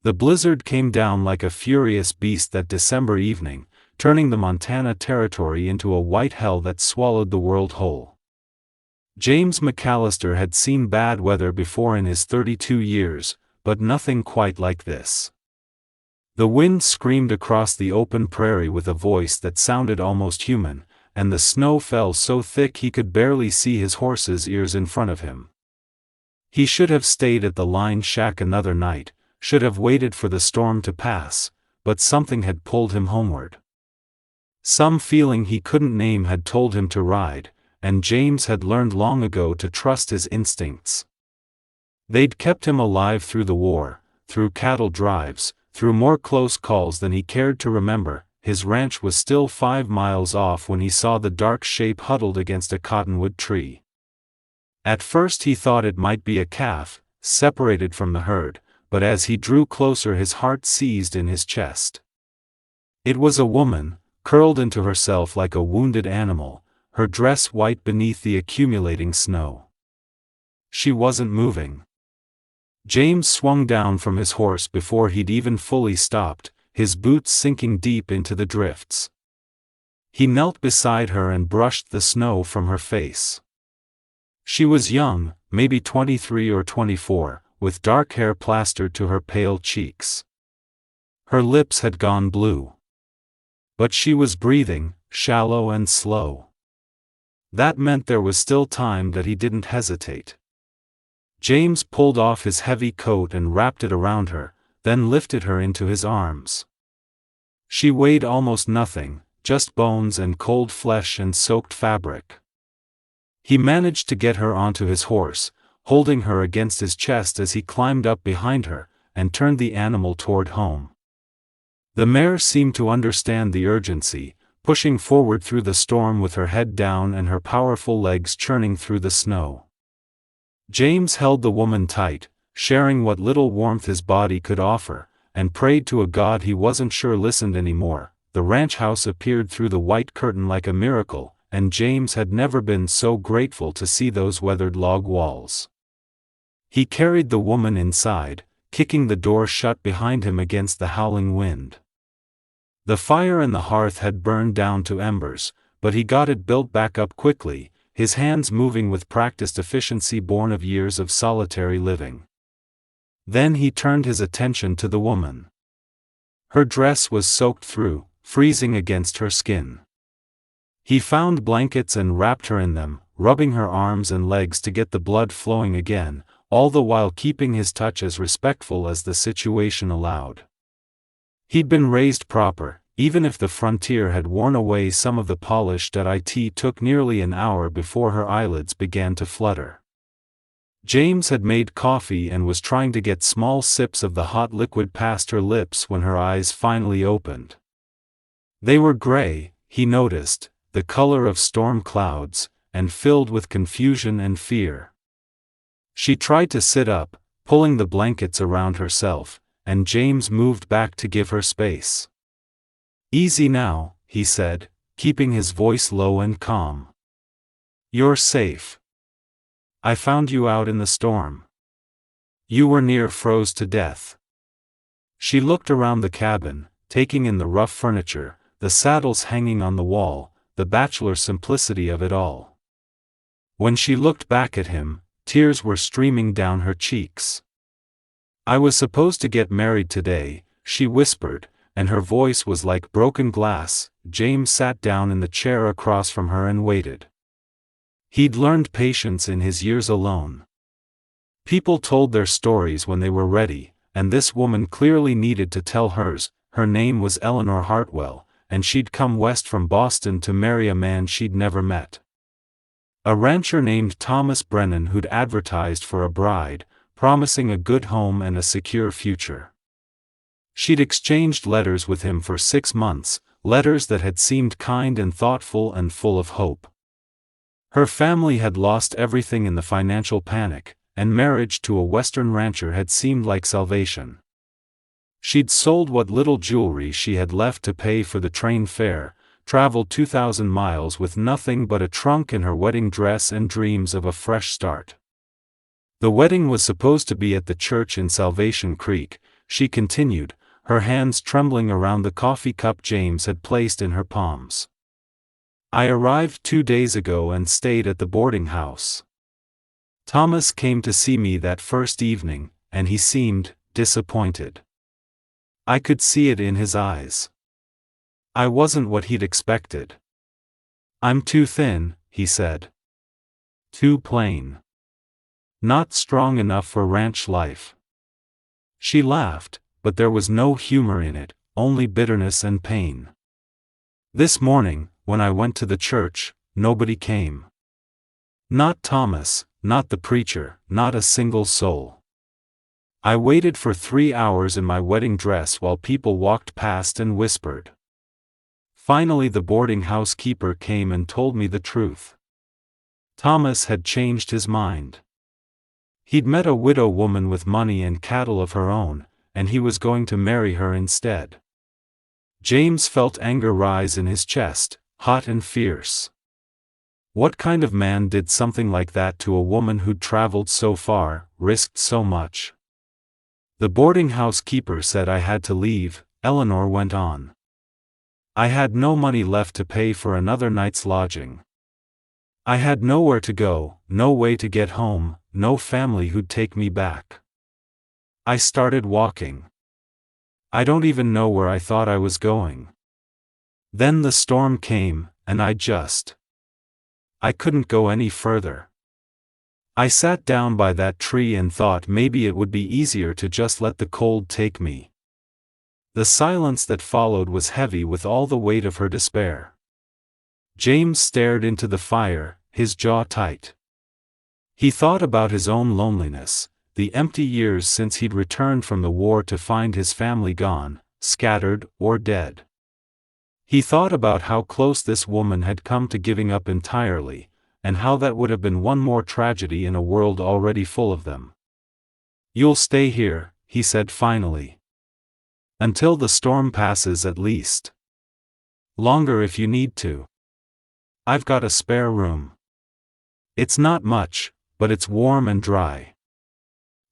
The blizzard came down like a furious beast that December evening, turning the Montana Territory into a white hell that swallowed the world whole. James McAllister had seen bad weather before in his 32 years, but nothing quite like this. The wind screamed across the open prairie with a voice that sounded almost human, and the snow fell so thick he could barely see his horse's ears in front of him. He should have stayed at the line shack another night, should have waited for the storm to pass, but something had pulled him homeward. Some feeling he couldn't name had told him to ride, and James had learned long ago to trust his instincts. They'd kept him alive through the war, through cattle drives, through more close calls than he cared to remember. His ranch was still 5 miles off when he saw the dark shape huddled against a cottonwood tree. At first he thought it might be a calf, separated from the herd, but as he drew closer his heart seized in his chest. It was a woman, curled into herself like a wounded animal, her dress white beneath the accumulating snow. She wasn't moving. James swung down from his horse before he'd even fully stopped, his boots sinking deep into the drifts. He knelt beside her and brushed the snow from her face. She was young, maybe 23 or 24, with dark hair plastered to her pale cheeks. Her lips had gone blue. But she was breathing, shallow and slow. That meant there was still time that he didn't hesitate. James pulled off his heavy coat and wrapped it around her, then lifted her into his arms. She weighed almost nothing, just bones and cold flesh and soaked fabric. He managed to get her onto his horse, holding her against his chest as he climbed up behind her, and turned the animal toward home. The mare seemed to understand the urgency, pushing forward through the storm with her head down and her powerful legs churning through the snow. James held the woman tight, sharing what little warmth his body could offer, and prayed to a God he wasn't sure listened anymore. The ranch house appeared through the white curtain like a miracle, and James had never been so grateful to see those weathered log walls. He carried the woman inside, kicking the door shut behind him against the howling wind. The fire in the hearth had burned down to embers, but he got it built back up quickly, his hands moving with practiced efficiency born of years of solitary living. Then he turned his attention to the woman. Her dress was soaked through, freezing against her skin. He found blankets and wrapped her in them, rubbing her arms and legs to get the blood flowing again, all the while keeping his touch as respectful as the situation allowed. He'd been raised proper, even if the frontier had worn away some of the polish that it took nearly an hour before her eyelids began to flutter. James had made coffee and was trying to get small sips of the hot liquid past her lips when her eyes finally opened. They were gray, he noticed, the color of storm clouds, and filled with confusion and fear. She tried to sit up, pulling the blankets around herself, and James moved back to give her space. "Easy now," he said, keeping his voice low and calm. "You're safe. I found you out in the storm. You were near froze to death." She looked around the cabin, taking in the rough furniture, the saddles hanging on the wall, the bachelor simplicity of it all. When she looked back at him, tears were streaming down her cheeks. "I was supposed to get married today," she whispered, and her voice was like broken glass. James sat down in the chair across from her and waited. He'd learned patience in his years alone. People told their stories when they were ready, and this woman clearly needed to tell hers. Her name was Eleanor Hartwell, and she'd come west from Boston to marry a man she'd never met. A rancher named Thomas Brennan who'd advertised for a bride, promising a good home and a secure future. She'd exchanged letters with him for 6 months, letters that had seemed kind and thoughtful and full of hope. Her family had lost everything in the financial panic, and marriage to a Western rancher had seemed like salvation. She'd sold what little jewelry she had left to pay for the train fare, traveled 2,000 miles with nothing but a trunk and her wedding dress and dreams of a fresh start. The wedding was supposed to be at the church in Salvation Creek, she continued, her hands trembling around the coffee cup James had placed in her palms. I arrived 2 days ago and stayed at the boarding house. Thomas came to see me that first evening, and he seemed disappointed. I could see it in his eyes. I wasn't what he'd expected. I'm too thin, he said. Too plain. Not strong enough for ranch life. She laughed, but there was no humor in it, only bitterness and pain. This morning, when I went to the church, nobody came. Not Thomas, not the preacher, not a single soul. I waited for 3 hours in my wedding dress while people walked past and whispered. Finally the boarding house keeper came and told me the truth. Thomas had changed his mind. He'd met a widow woman with money and cattle of her own, and he was going to marry her instead. James felt anger rise in his chest, hot and fierce. What kind of man did something like that to a woman who'd traveled so far, risked so much? The boarding house keeper said I had to leave, Eleanor went on. I had no money left to pay for another night's lodging. I had nowhere to go, no way to get home, no family who'd take me back. I started walking. I don't even know where I thought I was going. Then the storm came, and I couldn't go any further. I sat down by that tree and thought maybe it would be easier to just let the cold take me. The silence that followed was heavy with all the weight of her despair. James stared into the fire, his jaw tight. He thought about his own loneliness, the empty years since he'd returned from the war to find his family gone, scattered, or dead. He thought about how close this woman had come to giving up entirely, and how that would have been one more tragedy in a world already full of them. "You'll stay here," he said finally. "Until the storm passes at least. Longer if you need to. I've got a spare room. It's not much, but it's warm and dry."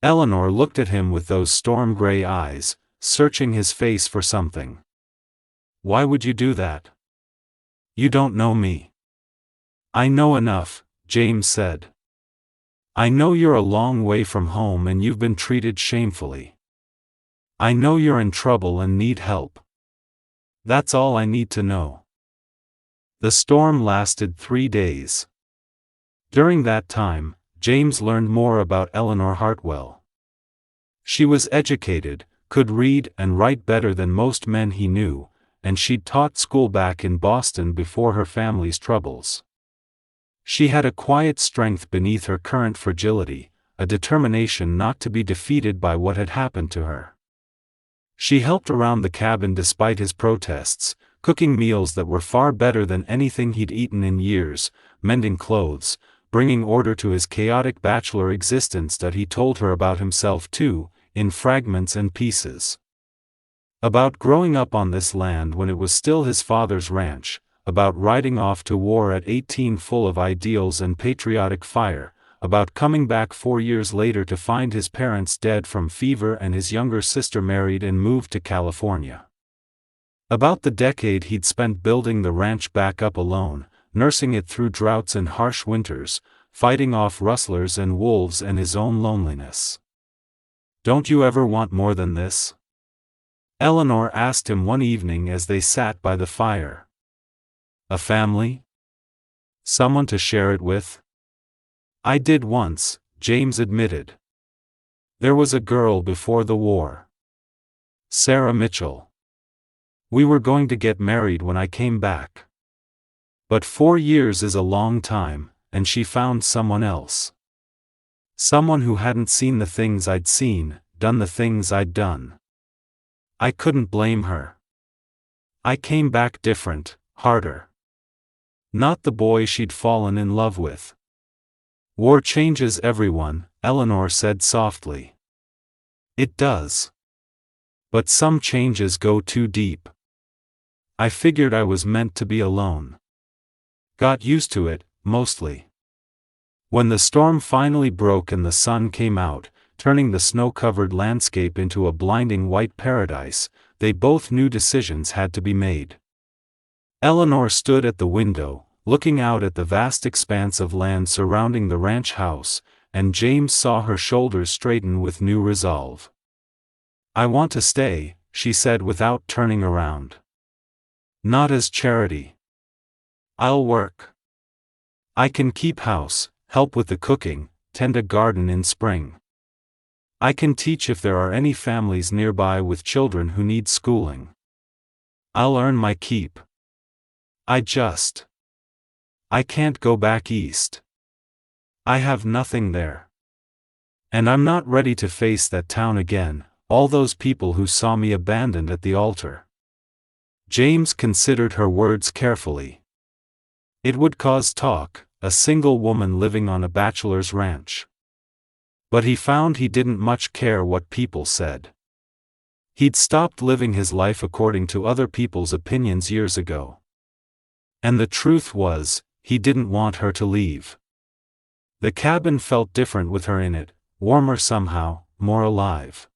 Eleanor looked at him with those storm-gray eyes, searching his face for something. "Why would you do that? You don't know me." "I know enough," James said. "I know you're a long way from home and you've been treated shamefully. I know you're in trouble and need help. That's all I need to know." The storm lasted 3 days. During that time, James learned more about Eleanor Hartwell. She was educated, could read and write better than most men he knew, and she'd taught school back in Boston before her family's troubles. She had a quiet strength beneath her current fragility, a determination not to be defeated by what had happened to her. She helped around the cabin despite his protests, cooking meals that were far better than anything he'd eaten in years, mending clothes, bringing order to his chaotic bachelor existence that he told her about himself too, in fragments and pieces. About growing up on this land when it was still his father's ranch, about riding off to war at 18 full of ideals and patriotic fire, about coming back 4 years later to find his parents dead from fever and his younger sister married and moved to California. About the decade he'd spent building the ranch back up alone, nursing it through droughts and harsh winters, fighting off rustlers and wolves and his own loneliness. "Don't you ever want more than this?" Eleanor asked him one evening as they sat by the fire. "A family? Someone to share it with?" "I did once," James admitted. "There was a girl before the war. Sarah Mitchell. We were going to get married when I came back. But 4 years is a long time, and she found someone else. Someone who hadn't seen the things I'd seen, done the things I'd done. I couldn't blame her. I came back different, harder. Not the boy she'd fallen in love with." "War changes everyone," Eleanor said softly. "It does. But some changes go too deep. I figured I was meant to be alone. Got used to it, mostly. When the storm finally broke and the sun came out, turning the snow-covered landscape into a blinding white paradise. They both knew decisions had to be made. Eleanor stood at the window, looking out at the vast expanse of land surrounding the ranch house, and James saw her shoulders straighten with new resolve. "I want to stay," she said without turning around. "Not as charity. I'll work. I can keep house, help with the cooking, tend a garden in spring. I can teach if there are any families nearby with children who need schooling. I'll earn my keep. I can't go back east. I have nothing there. And I'm not ready to face that town again, all those people who saw me abandoned at the altar." James considered her words carefully. It would cause talk, a single woman living on a bachelor's ranch. But he found he didn't much care what people said. He'd stopped living his life according to other people's opinions years ago. And the truth was, he didn't want her to leave. The cabin felt different with her in it, warmer somehow, more alive.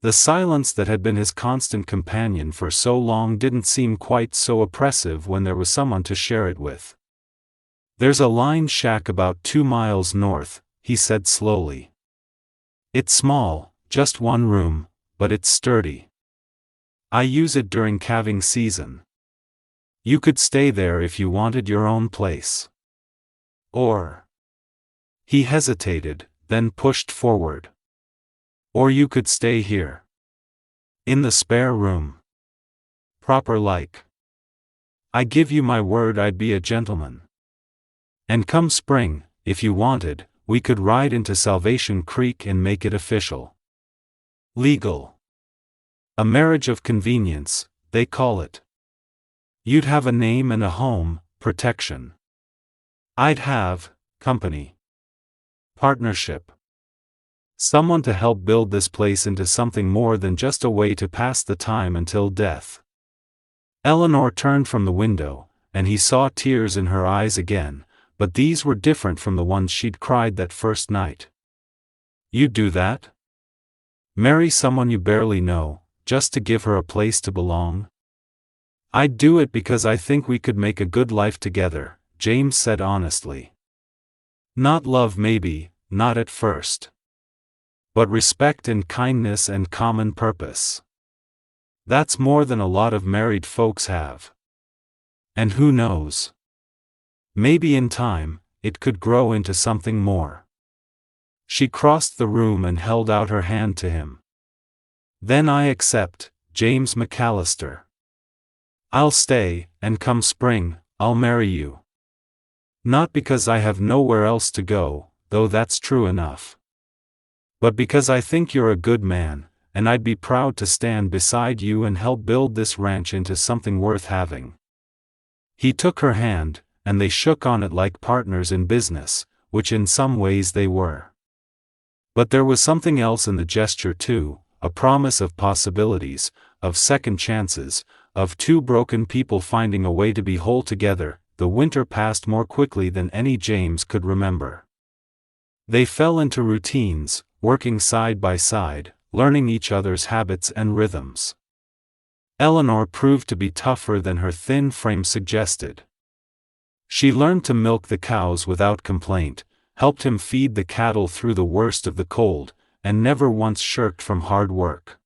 The silence that had been his constant companion for so long didn't seem quite so oppressive when there was someone to share it with. "There's a line shack about 2 miles north," he said slowly. "It's small, just one room, but it's sturdy. I use it during calving season. You could stay there if you wanted your own place. Or—" he hesitated, then pushed forward. "Or you could stay here. In the spare room. Proper like. I give you my word I'd be a gentleman. And come spring, if you wanted, we could ride into Salvation Creek and make it official. Legal. A marriage of convenience, they call it. You'd have a name and a home, protection. I'd have company. Partnership. Someone to help build this place into something more than just a way to pass the time until death." Eleanor turned from the window, and he saw tears in her eyes again, but these were different from the ones she'd cried that first night. "You'd do that? Marry someone you barely know, just to give her a place to belong?" "I'd do it because I think we could make a good life together," James said honestly. "Not love maybe, not at first. But respect and kindness and common purpose. That's more than a lot of married folks have. And who knows? Maybe in time, it could grow into something more." She crossed the room and held out her hand to him. "Then I accept, James McAllister. I'll stay, and come spring, I'll marry you. Not because I have nowhere else to go, though that's true enough. But because I think you're a good man, and I'd be proud to stand beside you and help build this ranch into something worth having." He took her hand, and they shook on it like partners in business, which in some ways they were. But there was something else in the gesture too, a promise of possibilities, of second chances, of two broken people finding a way to be whole together. The winter passed more quickly than any James could remember. They fell into routines, working side by side, learning each other's habits and rhythms. Eleanor proved to be tougher than her thin frame suggested. She learned to milk the cows without complaint, helped him feed the cattle through the worst of the cold, and never once shirked from hard work.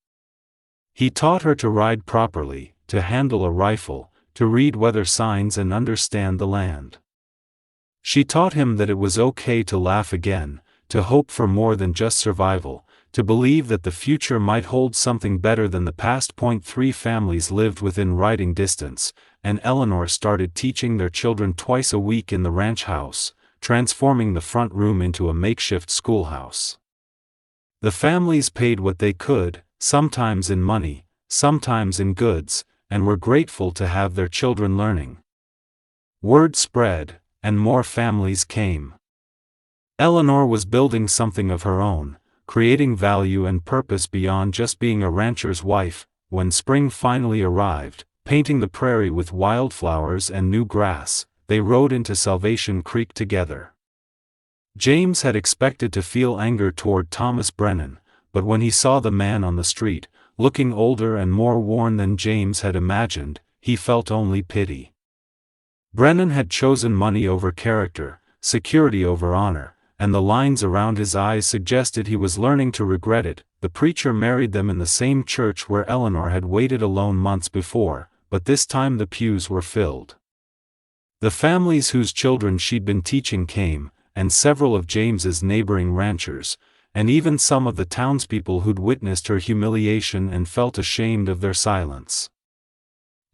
He taught her to ride properly, to handle a rifle, to read weather signs and understand the land. She taught him that it was okay to laugh again, to hope for more than just survival, to believe that the future might hold something better than the past. 3 families lived within riding distance, and Eleanor started teaching their children twice a week in the ranch house, transforming the front room into a makeshift schoolhouse. The families paid what they could, sometimes in money, sometimes in goods, and were grateful to have their children learning. Word spread, and more families came. Eleanor was building something of her own, creating value and purpose beyond just being a rancher's wife. When spring finally arrived, painting the prairie with wildflowers and new grass, they rode into Salvation Creek together. James had expected to feel anger toward Thomas Brennan, but when he saw the man on the street, looking older and more worn than James had imagined, he felt only pity. Brennan had chosen money over character, security over honor, and the lines around his eyes suggested he was learning to regret it. The preacher married them in the same church where Eleanor had waited alone months before, but this time the pews were filled. The families whose children she'd been teaching came, and several of James's neighboring ranchers, and even some of the townspeople who'd witnessed her humiliation and felt ashamed of their silence.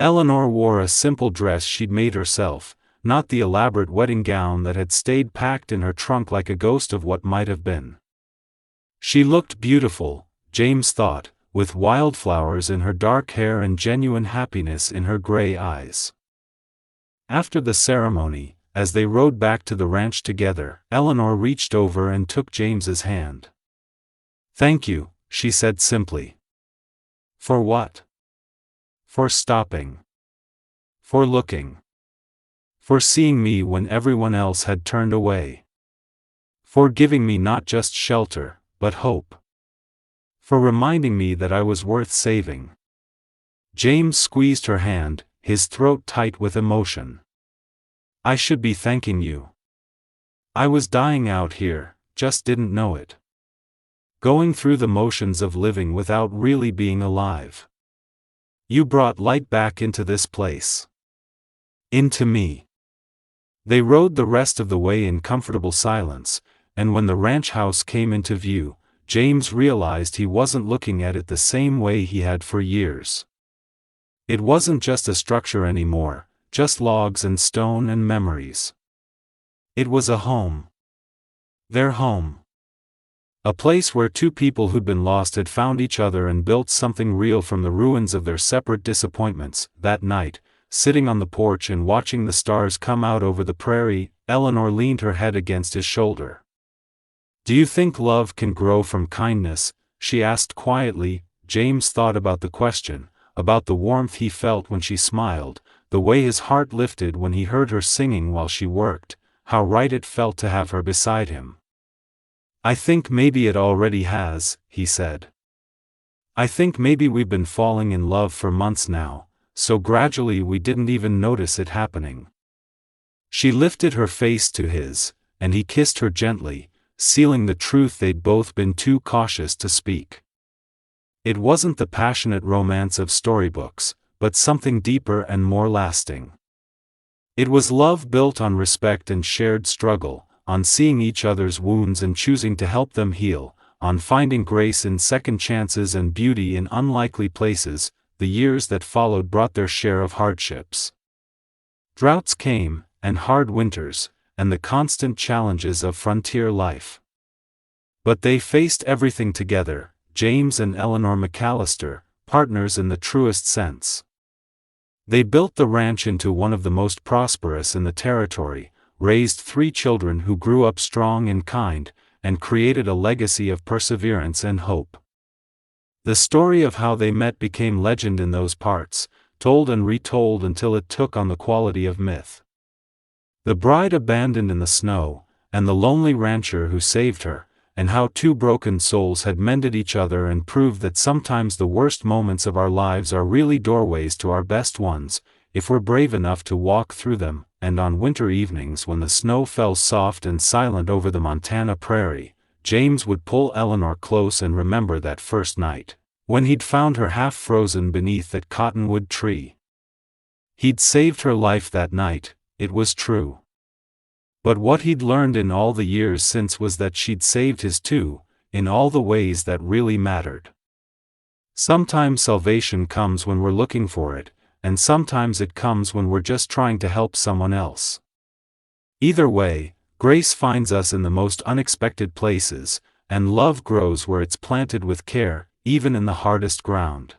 Eleanor wore a simple dress she'd made herself, not the elaborate wedding gown that had stayed packed in her trunk like a ghost of what might have been. She looked beautiful, James thought, with wildflowers in her dark hair and genuine happiness in her gray eyes. After the ceremony, as they rode back to the ranch together, Eleanor reached over and took James's hand. "Thank you," she said simply. "For what?" "For stopping. For looking. For seeing me when everyone else had turned away. For giving me not just shelter, but hope. For reminding me that I was worth saving." James squeezed her hand, his throat tight with emotion. "I should be thanking you. I was dying out here, just didn't know it. Going through the motions of living without really being alive. You brought light back into this place. Into me." They rode the rest of the way in comfortable silence, and when the ranch house came into view, James realized he wasn't looking at it the same way he had for years. It wasn't just a structure anymore, just logs and stone and memories. It was a home. Their home. A place where two people who'd been lost had found each other and built something real from the ruins of their separate disappointments. That night, sitting on the porch and watching the stars come out over the prairie, Eleanor leaned her head against his shoulder. "Do you think love can grow from kindness?" she asked quietly. James thought about the question, about the warmth he felt when she smiled, the way his heart lifted when he heard her singing while she worked, how right it felt to have her beside him. "I think maybe it already has," he said. "I think maybe we've been falling in love for months now, so gradually we didn't even notice it happening." She lifted her face to his, and he kissed her gently, sealing the truth they'd both been too cautious to speak. It wasn't the passionate romance of storybooks, but something deeper and more lasting. It was love built on respect and shared struggle, on seeing each other's wounds and choosing to help them heal, on finding grace in second chances and beauty in unlikely places. The years that followed brought their share of hardships. Droughts came, and hard winters, and the constant challenges of frontier life. But they faced everything together, James and Eleanor McAllister, partners in the truest sense. They built the ranch into one of the most prosperous in the territory, raised 3 children who grew up strong and kind, and created a legacy of perseverance and hope. The story of how they met became legend in those parts, told and retold until it took on the quality of myth. The bride abandoned in the snow, and the lonely rancher who saved her, and how 2 broken souls had mended each other and proved that sometimes the worst moments of our lives are really doorways to our best ones, if we're brave enough to walk through them. And on winter evenings when the snow fell soft and silent over the Montana prairie, James would pull Eleanor close and remember that first night, when he'd found her half frozen beneath that cottonwood tree. He'd saved her life that night, it was true. But what he'd learned in all the years since was that she'd saved his too, in all the ways that really mattered. Sometimes salvation comes when we're looking for it, and sometimes it comes when we're just trying to help someone else. Either way, grace finds us in the most unexpected places, and love grows where it's planted with care, even in the hardest ground.